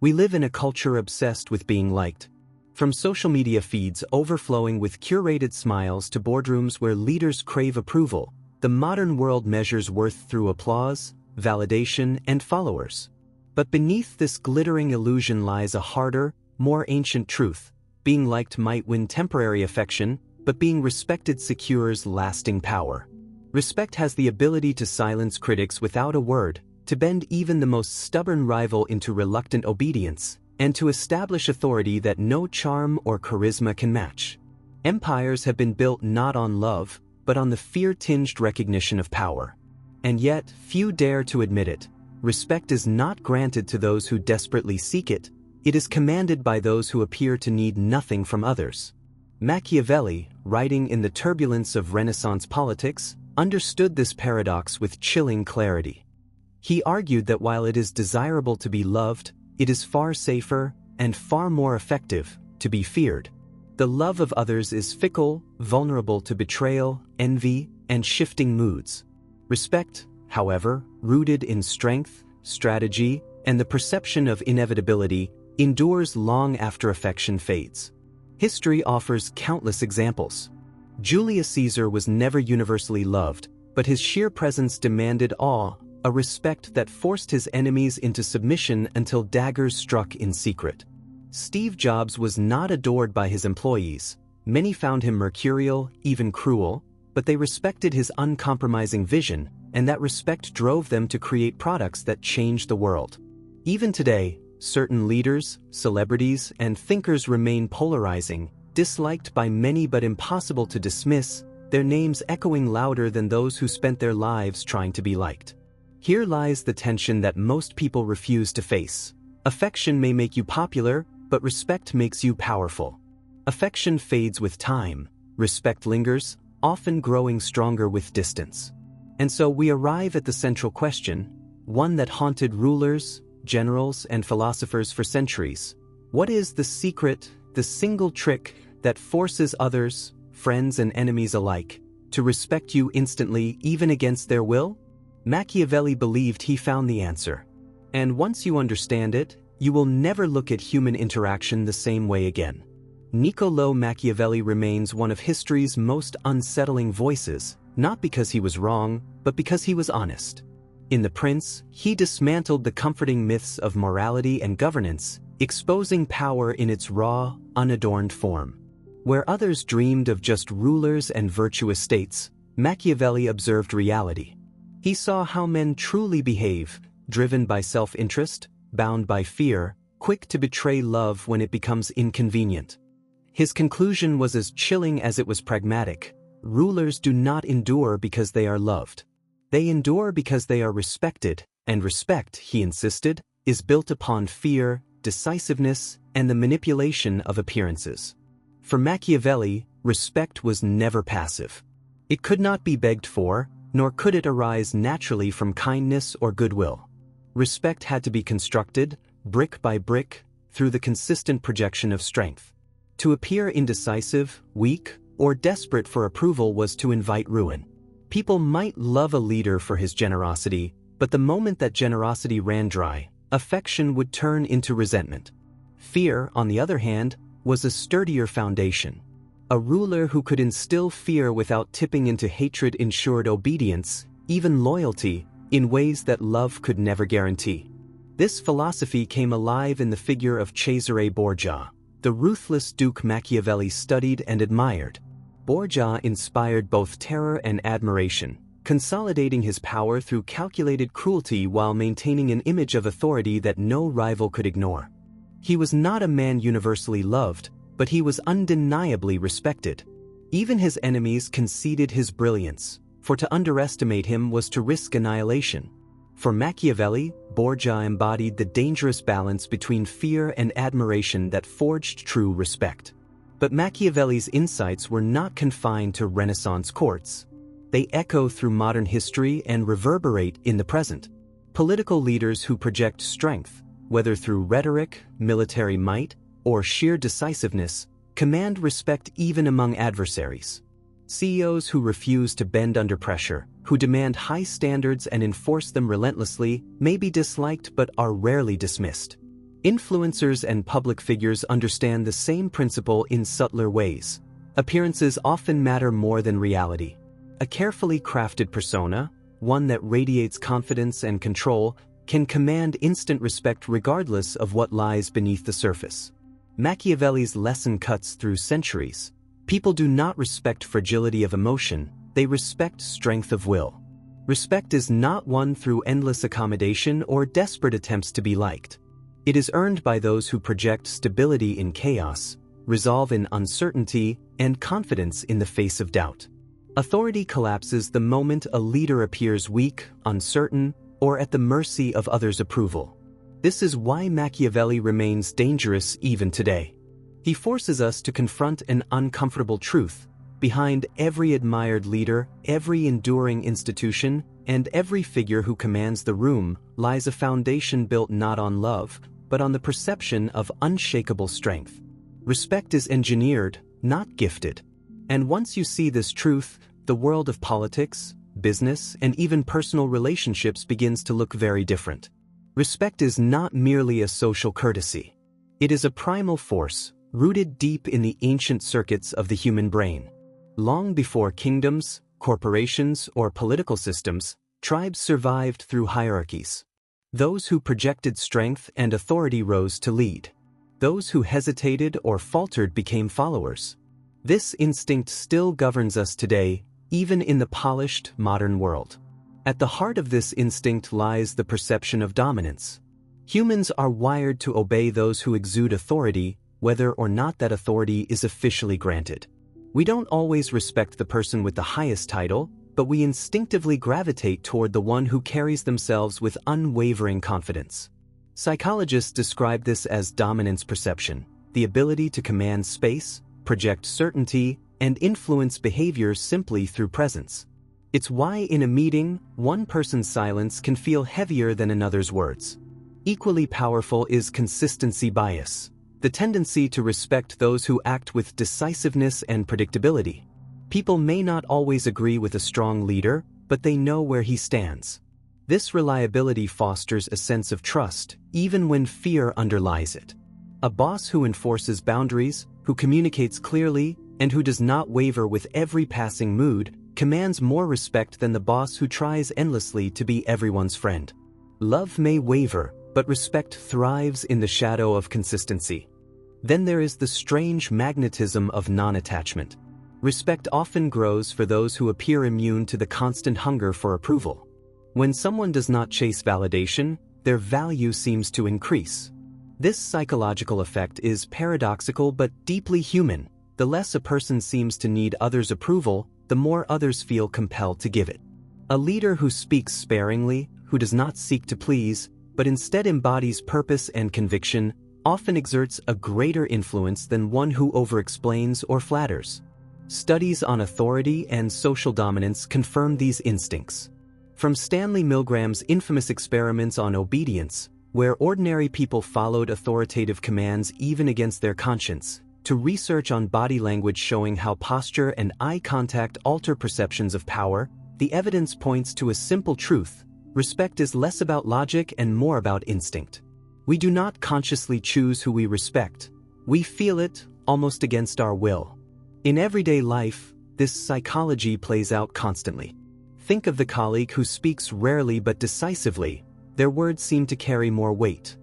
We live in a culture obsessed with being liked. From social media feeds overflowing with curated smiles to boardrooms where leaders crave approval, the modern world measures worth through applause, validation, and followers. But beneath this glittering illusion lies a harder, more ancient truth. Being liked might win temporary affection, but being respected secures lasting power. Respect has the ability to silence critics without a word, to bend even the most stubborn rival into reluctant obedience, and to establish authority that no charm or charisma can match. Empires have been built not on love, but on the fear-tinged recognition of power. And yet, few dare to admit it. Respect is not granted to those who desperately seek it. It is commanded by those who appear to need nothing from others. Machiavelli, writing in the turbulence of Renaissance politics, understood this paradox with chilling clarity. He argued that while it is desirable to be loved, it is far safer and far more effective to be feared. The love of others is fickle, vulnerable to betrayal, envy, and shifting moods. Respect, however, rooted in strength, strategy, and the perception of inevitability, endures long after affection fades. History offers countless examples. Julius Caesar was never universally loved, but his sheer presence demanded awe, a respect that forced his enemies into submission until daggers struck in secret. Steve Jobs was not adored by his employees. Many found him mercurial, even cruel, but they respected his uncompromising vision, and that respect drove them to create products that changed the world. Even today, certain leaders, celebrities, and thinkers remain polarizing, disliked by many but impossible to dismiss, their names echoing louder than those who spent their lives trying to be liked. Here lies the tension that most people refuse to face. Affection may make you popular, but respect makes you powerful. Affection fades with time. Respect lingers, often growing stronger with distance. And so we arrive at the central question, one that haunted rulers, generals, and philosophers for centuries. What is the secret, the single trick that forces others, friends and enemies alike, to respect you instantly even against their will? Machiavelli believed he found the answer. And once you understand it, you will never look at human interaction the same way again. Niccolò Machiavelli remains one of history's most unsettling voices, not because he was wrong, but because he was honest. In The Prince, he dismantled the comforting myths of morality and governance, exposing power in its raw, unadorned form. Where others dreamed of just rulers and virtuous states, Machiavelli observed reality. He saw how men truly behave, driven by self-interest, bound by fear, quick to betray love when it becomes inconvenient. His conclusion was as chilling as it was pragmatic. Rulers do not endure because they are loved. They endure because they are respected, and respect, he insisted, is built upon fear, decisiveness, and the manipulation of appearances. For Machiavelli, respect was never passive. It could not be begged for, nor could it arise naturally from kindness or goodwill. Respect had to be constructed, brick by brick, through the consistent projection of strength. To appear indecisive, weak, or desperate for approval was to invite ruin. People might love a leader for his generosity, but the moment that generosity ran dry, affection would turn into resentment. Fear, on the other hand, was a sturdier foundation. A ruler who could instill fear without tipping into hatred ensured obedience, even loyalty, in ways that love could never guarantee. This philosophy came alive in the figure of Cesare Borgia, the ruthless Duke Machiavelli studied and admired. Borgia inspired both terror and admiration, consolidating his power through calculated cruelty while maintaining an image of authority that no rival could ignore. He was not a man universally loved, but he was undeniably respected. Even his enemies conceded his brilliance, for to underestimate him was to risk annihilation. For Machiavelli, Borgia embodied the dangerous balance between fear and admiration that forged true respect. But Machiavelli's insights were not confined to Renaissance courts. They echo through modern history and reverberate in the present. Political leaders who project strength, whether through rhetoric, military might, or sheer decisiveness, command respect even among adversaries. CEOs who refuse to bend under pressure, who demand high standards and enforce them relentlessly, may be disliked but are rarely dismissed. Influencers and public figures understand the same principle in subtler ways. Appearances often matter more than reality. A carefully crafted persona, one that radiates confidence and control, can command instant respect regardless of what lies beneath the surface. Machiavelli's lesson cuts through centuries. People do not respect fragility of emotion, they respect strength of will. Respect is not won through endless accommodation or desperate attempts to be liked. It is earned by those who project stability in chaos, resolve in uncertainty, and confidence in the face of doubt. Authority collapses the moment a leader appears weak, uncertain, or at the mercy of others' approval. This is why Machiavelli remains dangerous even today. He forces us to confront an uncomfortable truth. Behind every admired leader, every enduring institution, and every figure who commands the room lies a foundation built not on love, but on the perception of unshakable strength. Respect is engineered, not gifted. And once you see this truth, the world of politics, business, and even personal relationships begins to look very different. Respect is not merely a social courtesy. It is a primal force, rooted deep in the ancient circuits of the human brain. Long before kingdoms, corporations, or political systems, tribes survived through hierarchies. Those who projected strength and authority rose to lead. Those who hesitated or faltered became followers. This instinct still governs us today, even in the polished, modern world. At the heart of this instinct lies the perception of dominance. Humans are wired to obey those who exude authority, whether or not that authority is officially granted. We don't always respect the person with the highest title, but we instinctively gravitate toward the one who carries themselves with unwavering confidence. Psychologists describe this as dominance perception, the ability to command space, project certainty, and influence behavior simply through presence. It's why in a meeting, one person's silence can feel heavier than another's words. Equally powerful is consistency bias, the tendency to respect those who act with decisiveness and predictability. People may not always agree with a strong leader, but they know where he stands. This reliability fosters a sense of trust, even when fear underlies it. A boss who enforces boundaries, who communicates clearly, and who does not waver with every passing mood, commands more respect than the boss who tries endlessly to be everyone's friend. Love may waver, but respect thrives in the shadow of consistency. Then there is the strange magnetism of non-attachment. Respect often grows for those who appear immune to the constant hunger for approval. When someone does not chase validation, their value seems to increase. This psychological effect is paradoxical but deeply human. The less a person seems to need others' approval, the more others feel compelled to give it. A leader who speaks sparingly, who does not seek to please, but instead embodies purpose and conviction, often exerts a greater influence than one who overexplains or flatters. Studies on authority and social dominance confirm these instincts. From Stanley Milgram's infamous experiments on obedience, where ordinary people followed authoritative commands even against their conscience, to research on body language showing how posture and eye contact alter perceptions of power, the evidence points to a simple truth: respect is less about logic and more about instinct. We do not consciously choose who we respect. We feel it, almost against our will. In everyday life, this psychology plays out constantly. Think of the colleague who speaks rarely but decisively. Their words seem to carry more weight.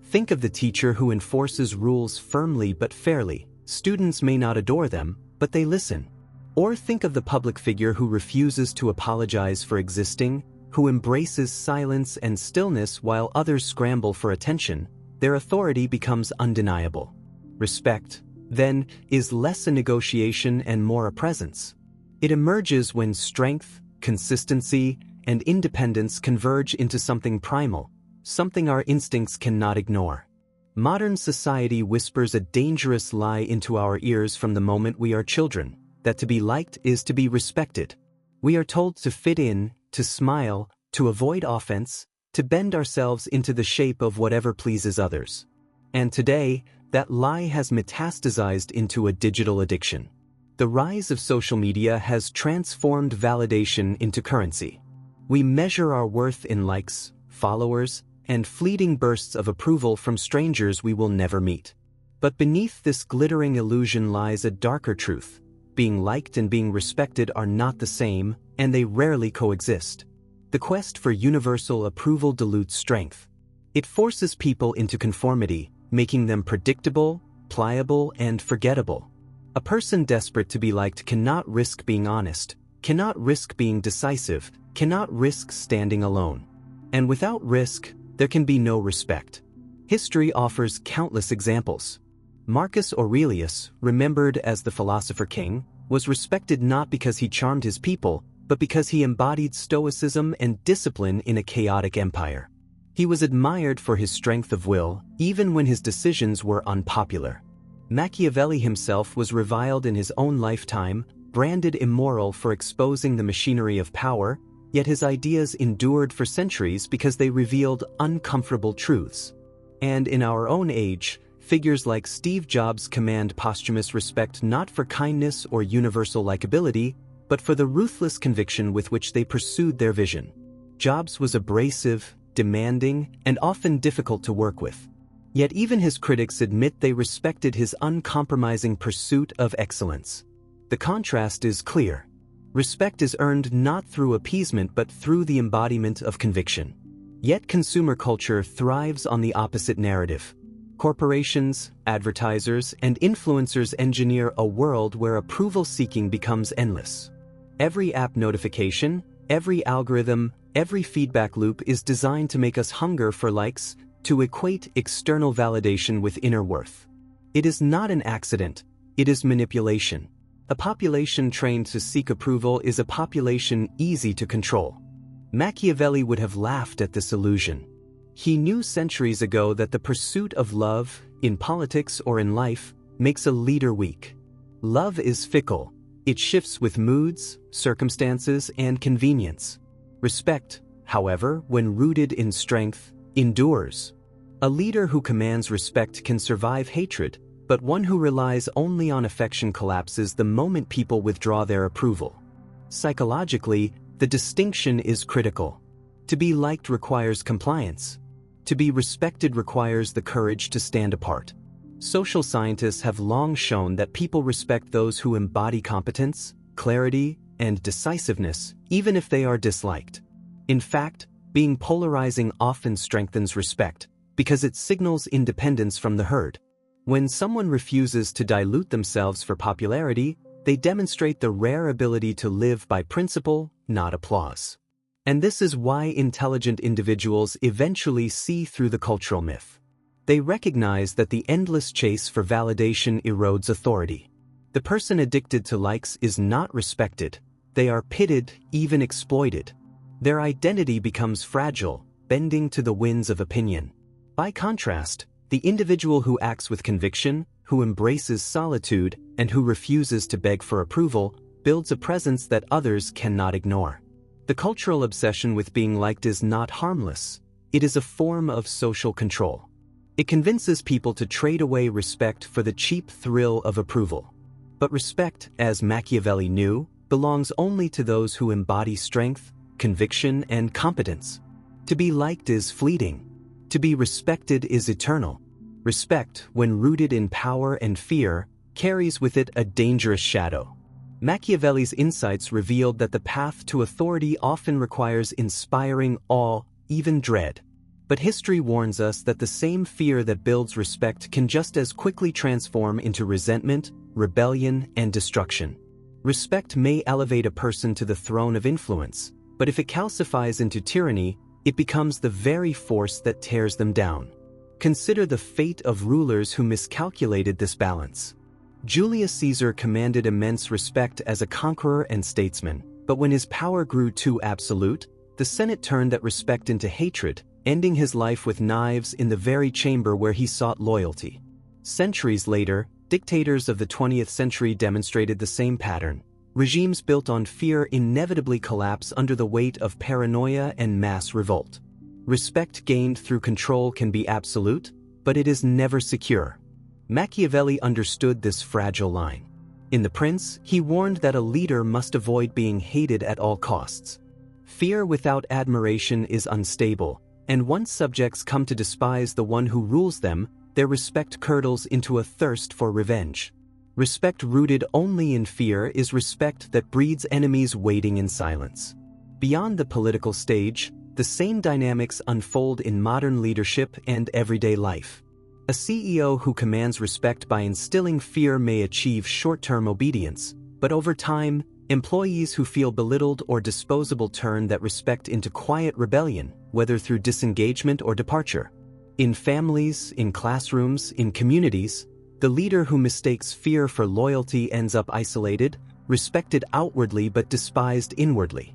Think of the teacher who enforces rules firmly but fairly. Students may not adore them, but they listen. Or think of the public figure who refuses to apologize for existing, who embraces silence and stillness while others scramble for attention. Their authority becomes undeniable. Respect, then, is less a negotiation and more a presence. It emerges when strength, consistency, and independence converge into something primal, something our instincts cannot ignore. Modern society whispers a dangerous lie into our ears from the moment we are children, that to be liked is to be respected. We are told to fit in, to smile, to avoid offense, to bend ourselves into the shape of whatever pleases others. And today, that lie has metastasized into a digital addiction. The rise of social media has transformed validation into currency. We measure our worth in likes, followers, and fleeting bursts of approval from strangers we will never meet. But beneath this glittering illusion lies a darker truth. Being liked and being respected are not the same, and they rarely coexist. The quest for universal approval dilutes strength. It forces people into conformity, making them predictable, pliable, and forgettable. A person desperate to be liked cannot risk being honest, cannot risk being decisive, cannot risk standing alone. And without risk, there can be no respect. History offers countless examples. Marcus Aurelius, remembered as the philosopher king, was respected not because he charmed his people, but because he embodied stoicism and discipline in a chaotic empire. He was admired for his strength of will, even when his decisions were unpopular. Machiavelli himself was reviled in his own lifetime, branded immoral for exposing the machinery of power, yet his ideas endured for centuries because they revealed uncomfortable truths. And in our own age, figures like Steve Jobs command posthumous respect not for kindness or universal likability, but for the ruthless conviction with which they pursued their vision. Jobs was abrasive, demanding, and often difficult to work with. Yet even his critics admit they respected his uncompromising pursuit of excellence. The contrast is clear. Respect is earned not through appeasement but through the embodiment of conviction. Yet consumer culture thrives on the opposite narrative. Corporations, advertisers, and influencers engineer a world where approval-seeking becomes endless. Every app notification, every algorithm, every feedback loop is designed to make us hunger for likes, to equate external validation with inner worth. It is not an accident, it is manipulation. A population trained to seek approval is a population easy to control. Machiavelli would have laughed at this illusion. He knew centuries ago that the pursuit of love, in politics or in life, makes a leader weak. Love is fickle. It shifts with moods, circumstances, and convenience. Respect, however, when rooted in strength, endures. A leader who commands respect can survive hatred, but one who relies only on affection collapses the moment people withdraw their approval. Psychologically, the distinction is critical. To be liked requires compliance. To be respected requires the courage to stand apart. Social scientists have long shown that people respect those who embody competence, clarity, and decisiveness, even if they are disliked. In fact, being polarizing often strengthens respect, because it signals independence from the herd. When someone refuses to dilute themselves for popularity, they demonstrate the rare ability to live by principle, not applause. And this is why intelligent individuals eventually see through the cultural myth. They recognize that the endless chase for validation erodes authority. The person addicted to likes is not respected. They are pitted, even exploited. Their identity becomes fragile, bending to the winds of opinion. By contrast, the individual who acts with conviction, who embraces solitude, and who refuses to beg for approval, builds a presence that others cannot ignore. The cultural obsession with being liked is not harmless. It is a form of social control. It convinces people to trade away respect for the cheap thrill of approval. But respect, as Machiavelli knew, belongs only to those who embody strength, conviction, and competence. To be liked is fleeting. To be respected is eternal. Respect, when rooted in power and fear, carries with it a dangerous shadow. Machiavelli's insights revealed that the path to authority often requires inspiring awe, even dread. But history warns us that the same fear that builds respect can just as quickly transform into resentment, rebellion, and destruction. Respect may elevate a person to the throne of influence, but if it calcifies into tyranny, it becomes the very force that tears them down. Consider the fate of rulers who miscalculated this balance. Julius Caesar commanded immense respect as a conqueror and statesman, but when his power grew too absolute, the Senate turned that respect into hatred, ending his life with knives in the very chamber where he sought loyalty. Centuries later, dictators of the 20th century demonstrated the same pattern. Regimes built on fear inevitably collapse under the weight of paranoia and mass revolt. Respect gained through control can be absolute, but it is never secure. Machiavelli understood this fragile line. In The Prince, he warned that a leader must avoid being hated at all costs. Fear without admiration is unstable, and once subjects come to despise the one who rules them, their respect curdles into a thirst for revenge. Respect rooted only in fear is respect that breeds enemies waiting in silence. Beyond the political stage, the same dynamics unfold in modern leadership and everyday life. A CEO who commands respect by instilling fear may achieve short-term obedience, but over time, employees who feel belittled or disposable turn that respect into quiet rebellion, whether through disengagement or departure. In families, in classrooms, in communities, the leader who mistakes fear for loyalty ends up isolated, respected outwardly but despised inwardly.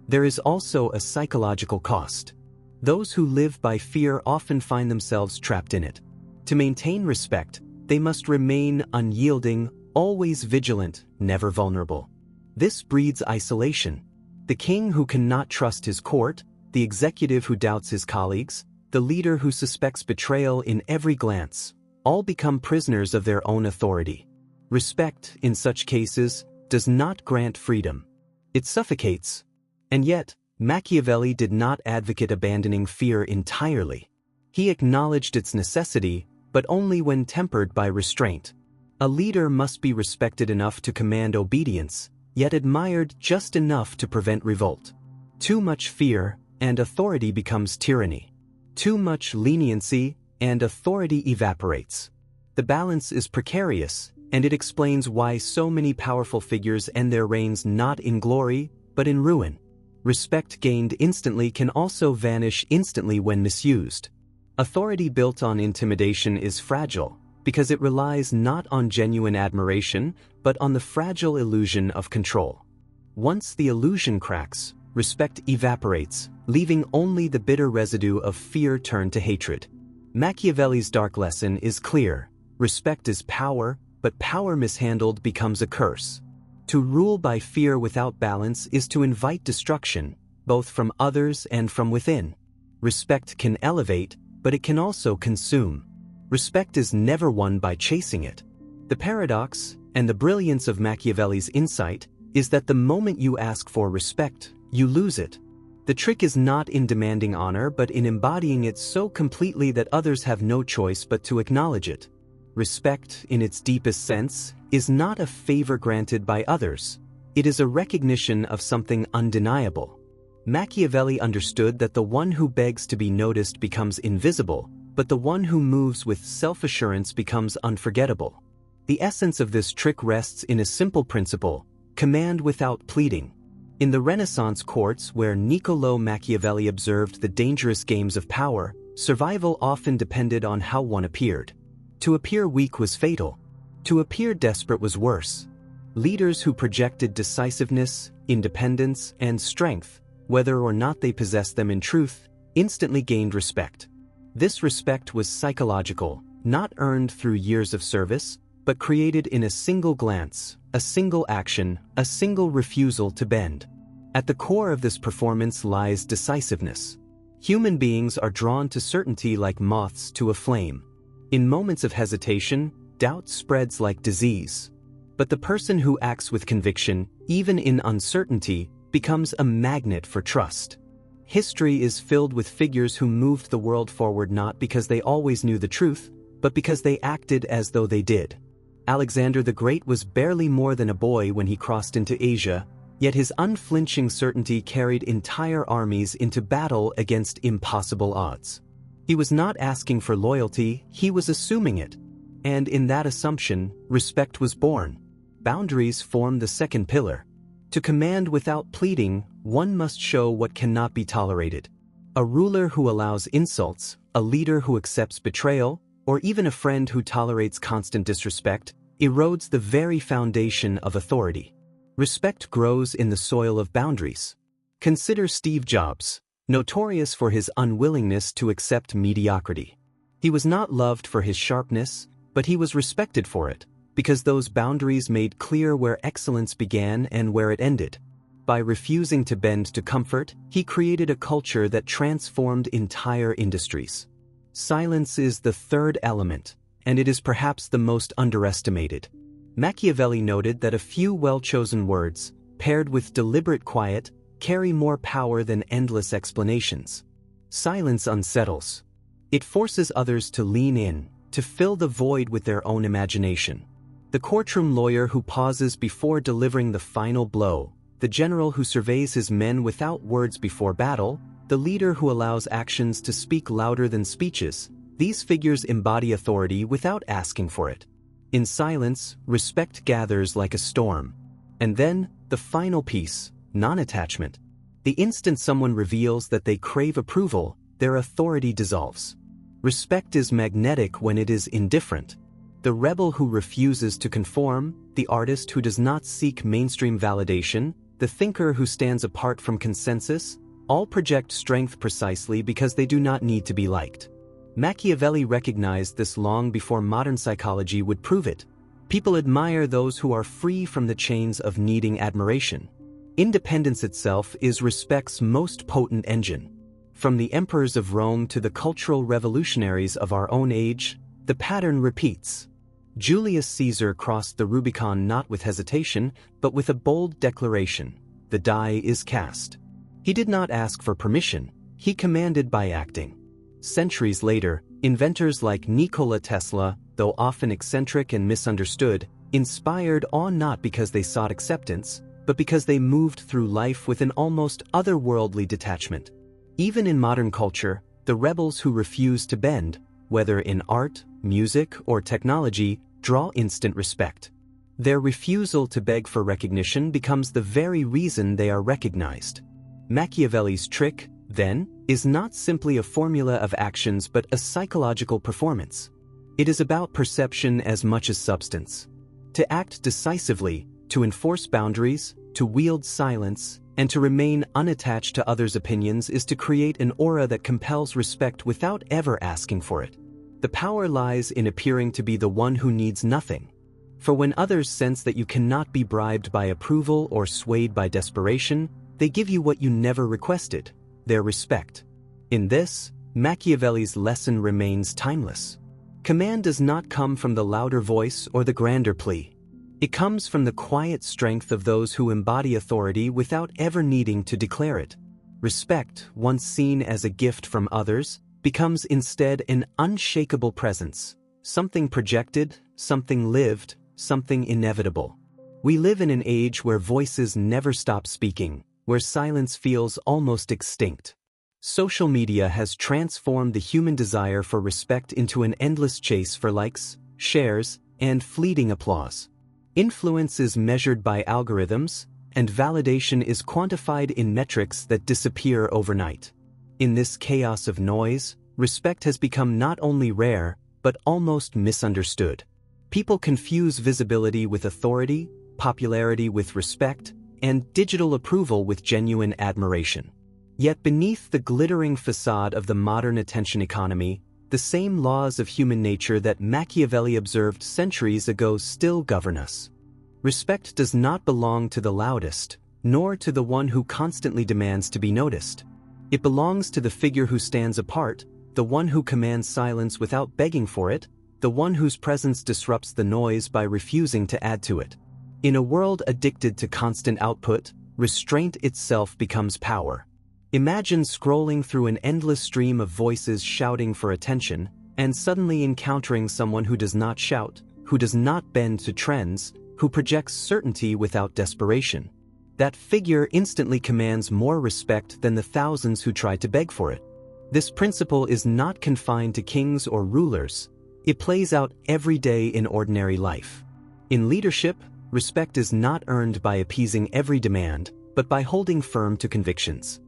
There is also a psychological cost. Those who live by fear often find themselves trapped in it. To maintain respect, they must remain unyielding, always vigilant, never vulnerable. This breeds isolation. The king who cannot trust his court, the executive who doubts his colleagues, the leader who suspects betrayal in every glance, all become prisoners of their own authority. Respect, in such cases, does not grant freedom. It suffocates. And yet, Machiavelli did not advocate abandoning fear entirely. He acknowledged its necessity, but only when tempered by restraint. A leader must be respected enough to command obedience, yet admired just enough to prevent revolt. Too much fear, and authority becomes tyranny. Too much leniency, and authority evaporates. The balance is precarious, and it explains why so many powerful figures end their reigns not in glory, but in ruin. Respect gained instantly can also vanish instantly when misused. Authority built on intimidation is fragile, because it relies not on genuine admiration, but on the fragile illusion of control. Once the illusion cracks, respect evaporates, leaving only the bitter residue of fear turned to hatred. Machiavelli's dark lesson is clear. Respect is power, but power mishandled becomes a curse. To rule by fear without balance is to invite destruction, both from others and from within. Respect can elevate, but it can also consume. Respect is never won by chasing it. The paradox, and the brilliance of Machiavelli's insight, is that the moment you ask for respect, you lose it. The trick is not in demanding honor but in embodying it so completely that others have no choice but to acknowledge it. Respect, in its deepest sense, is not a favor granted by others. It is a recognition of something undeniable. Machiavelli understood that the one who begs to be noticed becomes invisible, but the one who moves with self-assurance becomes unforgettable. The essence of this trick rests in a simple principle: command without pleading. In the Renaissance courts where Niccolò Machiavelli observed the dangerous games of power, survival often depended on how one appeared. To appear weak was fatal. To appear desperate was worse. Leaders who projected decisiveness, independence, and strength, whether or not they possessed them in truth, instantly gained respect. This respect was psychological, not earned through years of service, but created in a single glance, a single action, a single refusal to bend. At the core of this performance lies decisiveness. Human beings are drawn to certainty like moths to a flame. In moments of hesitation, doubt spreads like disease. But the person who acts with conviction, even in uncertainty, becomes a magnet for trust. History is filled with figures who moved the world forward not because they always knew the truth, but because they acted as though they did. Alexander the Great was barely more than a boy when he crossed into Asia, yet his unflinching certainty carried entire armies into battle against impossible odds. He was not asking for loyalty, he was assuming it. And in that assumption, respect was born. Boundaries form the second pillar. To command without pleading, one must show what cannot be tolerated. A ruler who allows insults, a leader who accepts betrayal, or even a friend who tolerates constant disrespect, erodes the very foundation of authority. Respect grows in the soil of boundaries. Consider Steve Jobs, notorious for his unwillingness to accept mediocrity. He was not loved for his sharpness, but he was respected for it, because those boundaries made clear where excellence began and where it ended. By refusing to bend to comfort, he created a culture that transformed entire industries. Silence is the third element, and it is perhaps the most underestimated. Machiavelli noted that a few well-chosen words, paired with deliberate quiet, carry more power than endless explanations. Silence unsettles. It forces others to lean in, to fill the void with their own imagination. The courtroom lawyer who pauses before delivering the final blow, the general who surveys his men without words before battle, the leader who allows actions to speak louder than speeches, these figures embody authority without asking for it. In silence, respect gathers like a storm. And then, the final piece, non-attachment. The instant someone reveals that they crave approval, their authority dissolves. Respect is magnetic when it is indifferent. The rebel who refuses to conform, the artist who does not seek mainstream validation, the thinker who stands apart from consensus, all project strength precisely because they do not need to be liked. Machiavelli recognized this long before modern psychology would prove it. People admire those who are free from the chains of needing admiration. Independence itself is respect's most potent engine. From the emperors of Rome to the cultural revolutionaries of our own age, the pattern repeats. Julius Caesar crossed the Rubicon not with hesitation, but with a bold declaration: the die is cast. He did not ask for permission, he commanded by acting. Centuries later, inventors like Nikola Tesla, though often eccentric and misunderstood, inspired awe not because they sought acceptance, but because they moved through life with an almost otherworldly detachment. Even in modern culture, the rebels who refuse to bend, whether in art, music, or technology, draw instant respect. Their refusal to beg for recognition becomes the very reason they are recognized. Machiavelli's trick, then, is not simply a formula of actions but a psychological performance. It is about perception as much as substance. To act decisively, to enforce boundaries, to wield silence, and to remain unattached to others' opinions is to create an aura that compels respect without ever asking for it. The power lies in appearing to be the one who needs nothing. For when others sense that you cannot be bribed by approval or swayed by desperation, they give you what you never requested: their respect. In this, Machiavelli's lesson remains timeless. Command does not come from the louder voice or the grander plea. It comes from the quiet strength of those who embody authority without ever needing to declare it. Respect, once seen as a gift from others, becomes instead an unshakable presence, something projected, something lived, something inevitable. We live in an age where voices never stop speaking, where silence feels almost extinct. Social media has transformed the human desire for respect into an endless chase for likes, shares, and fleeting applause. Influence is measured by algorithms, and validation is quantified in metrics that disappear overnight. In this chaos of noise, respect has become not only rare, but almost misunderstood. People confuse visibility with authority, popularity with respect, and digital approval with genuine admiration. Yet beneath the glittering facade of the modern attention economy, the same laws of human nature that Machiavelli observed centuries ago still govern us. Respect does not belong to the loudest, nor to the one who constantly demands to be noticed. It belongs to the figure who stands apart, the one who commands silence without begging for it, the one whose presence disrupts the noise by refusing to add to it. In a world addicted to constant output, restraint itself becomes power. Imagine scrolling through an endless stream of voices shouting for attention, and suddenly encountering someone who does not shout, who does not bend to trends, who projects certainty without desperation. That figure instantly commands more respect than the thousands who try to beg for it. This principle is not confined to kings or rulers. It plays out every day in ordinary life. In leadership, respect is not earned by appeasing every demand, but by holding firm to convictions.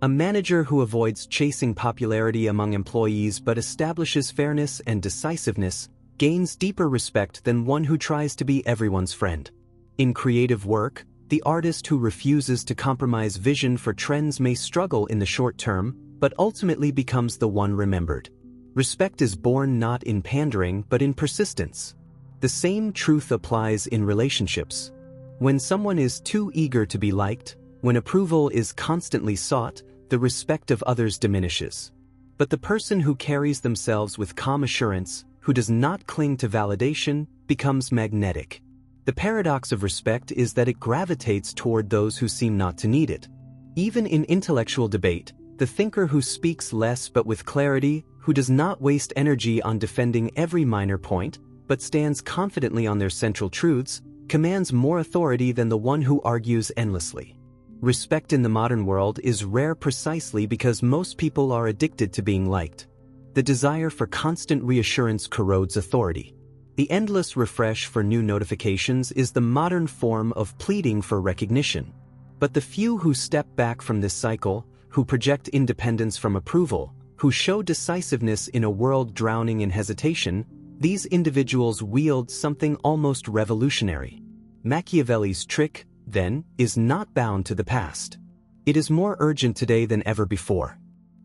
A manager who avoids chasing popularity among employees but establishes fairness and decisiveness gains deeper respect than one who tries to be everyone's friend. In creative work, the artist who refuses to compromise vision for trends may struggle in the short term, but ultimately becomes the one remembered. Respect is born not in pandering but in persistence. The same truth applies in relationships. When someone is too eager to be liked, when approval is constantly sought, the respect of others diminishes. But the person who carries themselves with calm assurance, who does not cling to validation, becomes magnetic. The paradox of respect is that it gravitates toward those who seem not to need it. Even in intellectual debate, The thinker who speaks less but with clarity, who does not waste energy on defending every minor point, but stands confidently on their central truths, commands more authority than the one who argues endlessly. Respect in the modern world is rare precisely because most people are addicted to being liked. The desire for constant reassurance corrodes authority. The endless refresh for new notifications is the modern form of pleading for recognition. But the few who step back from this cycle, who project independence from approval, who show decisiveness in a world drowning in hesitation, these individuals wield something almost revolutionary. Machiavelli's trick, then, is not bound to the past. It is more urgent today than ever before.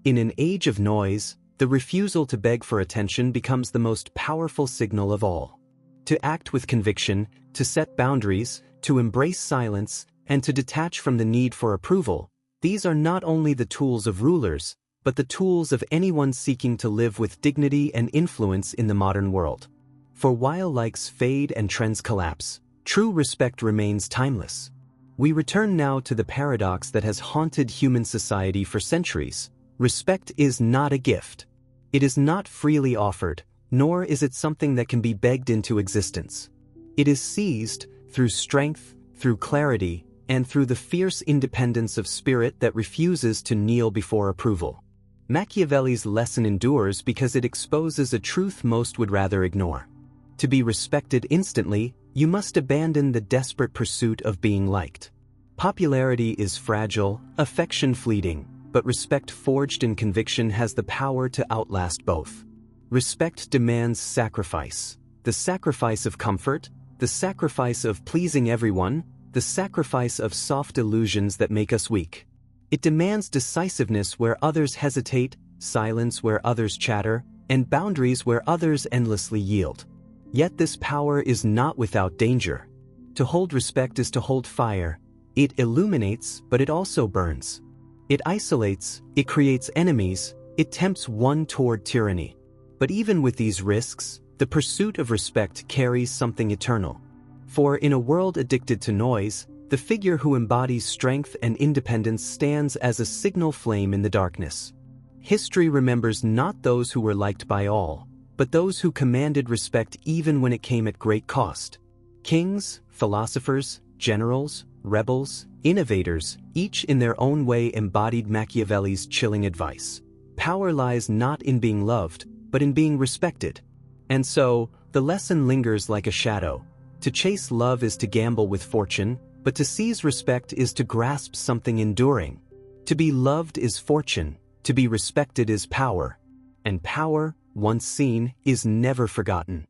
In an age of noise, the refusal to beg for attention becomes the most powerful signal of all. To act with conviction, to set boundaries, to embrace silence, and to detach from the need for approval, these are not only the tools of rulers, but the tools of anyone seeking to live with dignity and influence in the modern world. For while likes fade and trends collapse, true respect remains timeless. We return now to the paradox that has haunted human society for centuries. Respect is not a gift. It is not freely offered, nor is it something that can be begged into existence. It is seized through strength, through clarity, and through the fierce independence of spirit that refuses to kneel before approval. Machiavelli's lesson endures because it exposes a truth most would rather ignore. To be respected instantly, you must abandon the desperate pursuit of being liked. Popularity is fragile, affection fleeting, but respect forged in conviction has the power to outlast both. Respect demands sacrifice. The sacrifice of comfort, the sacrifice of pleasing everyone, the sacrifice of soft illusions that make us weak. It demands decisiveness where others hesitate, silence where others chatter, and boundaries where others endlessly yield. Yet this power is not without danger. To hold respect is to hold fire. It illuminates, but it also burns. It isolates, it creates enemies, it tempts one toward tyranny. But even with these risks, the pursuit of respect carries something eternal. For in a world addicted to noise, the figure who embodies strength and independence stands as a signal flame in the darkness. History remembers not those who were liked by all, but those who commanded respect even when it came at great cost. Kings, philosophers, generals, rebels, innovators, each in their own way embodied Machiavelli's chilling advice. Power lies not in being loved, but in being respected. And so, the lesson lingers like a shadow. To chase love is to gamble with fortune, but to seize respect is to grasp something enduring. To be loved is fortune, to be respected is power. And power, once seen, is never forgotten.